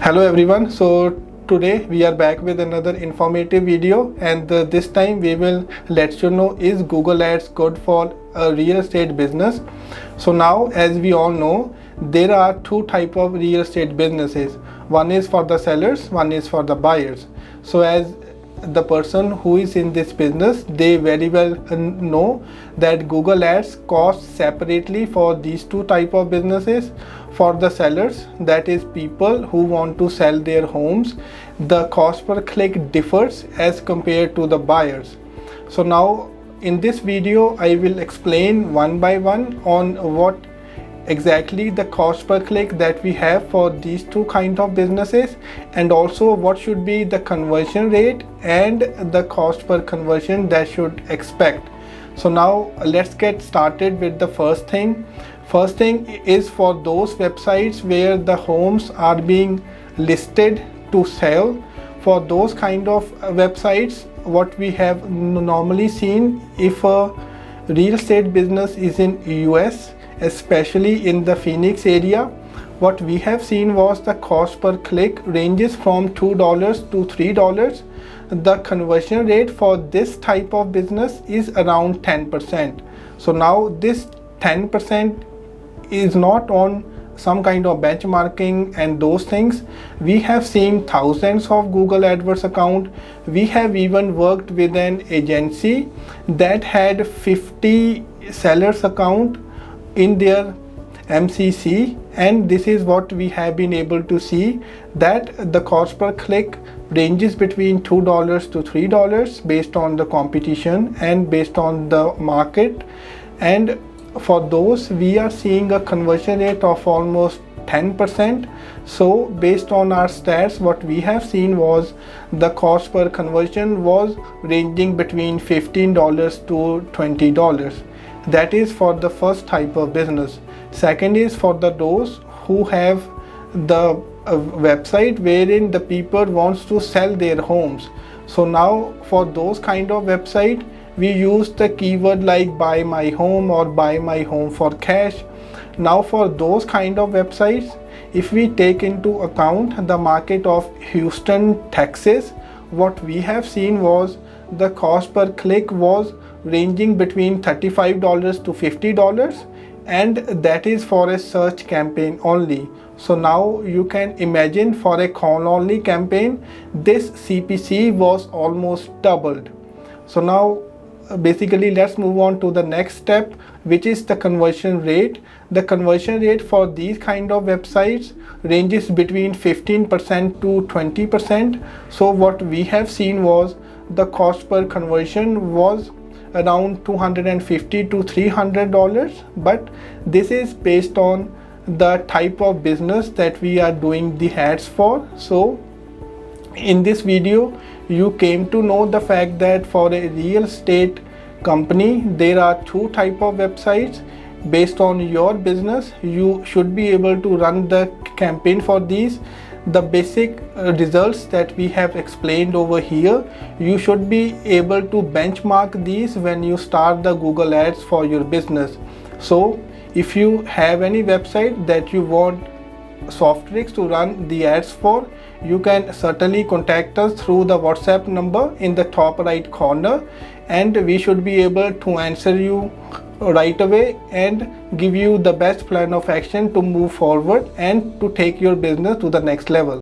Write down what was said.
Hello everyone. So today we are back with another informative video, and this time we will let you know, is Google Ads good for a real estate business? So now, as we all know, there are two type of real estate businesses. One is for the sellers, one is for the buyers. So as the person who is in this business, they very well know that Google Ads costs separately for these two type of businesses. For the sellers, that is people who want to sell their homes, the cost per click differs as compared to the buyers. So now in this video I will explain one by one on what exactly the cost per click that we have for these two kind of businesses, and also what should be the conversion rate and the cost per conversion that should expect. So now let's get started with the first thing. First thing is for those websites where the homes are being listed to sell. For those kind of websites, what we have normally seen, if a real estate business is in US, especially in the Phoenix area, what we have seen was the cost per click ranges from $2 to $3. The conversion rate for this type of business is around 10%. So now this 10% is not on some kind of benchmarking and those things. We have seen thousands of Google AdWords account. We have even worked with an agency that had 50 sellers account in their MCC, and this is what we have been able to see, that the cost per click ranges between $2 to $3 based on the competition and based on the market. And for those, we are seeing a conversion rate of almost 10%. So based on our stats, what we have seen was the cost per conversion was ranging between $15 to $20. That is for the first type of business. Second is for those who have the website wherein the people wants to sell their homes. So now for those kind of website, we use the keyword like buy my home or buy my home for cash. Now for those kind of websites, if we take into account the market of Houston, Texas, what we have seen was the cost per click was ranging between $35 to $50, and that is for a search campaign only. So now you can imagine, for a call only campaign, this CPC was almost doubled. So now basically let's move on to the next step, which is the conversion rate. The conversion rate for these kind of websites ranges between 15% to 20%. So what we have seen was the cost per conversion was around $250 to $300, but this is based on the type of business that we are doing the ads for. So in this video you came to know the fact that for a real estate company there are two type of websites. Based on your business, you should be able to run the campaign for these. The basic results that we have explained over here, you should be able to benchmark these when you start the Google Ads for your business. So if you have any website that you want Softtrix to run the ads for, you can certainly contact us through the WhatsApp number in the top right corner, and we should be able to answer you right away and give you the best plan of action to move forward and to take your business to the next level.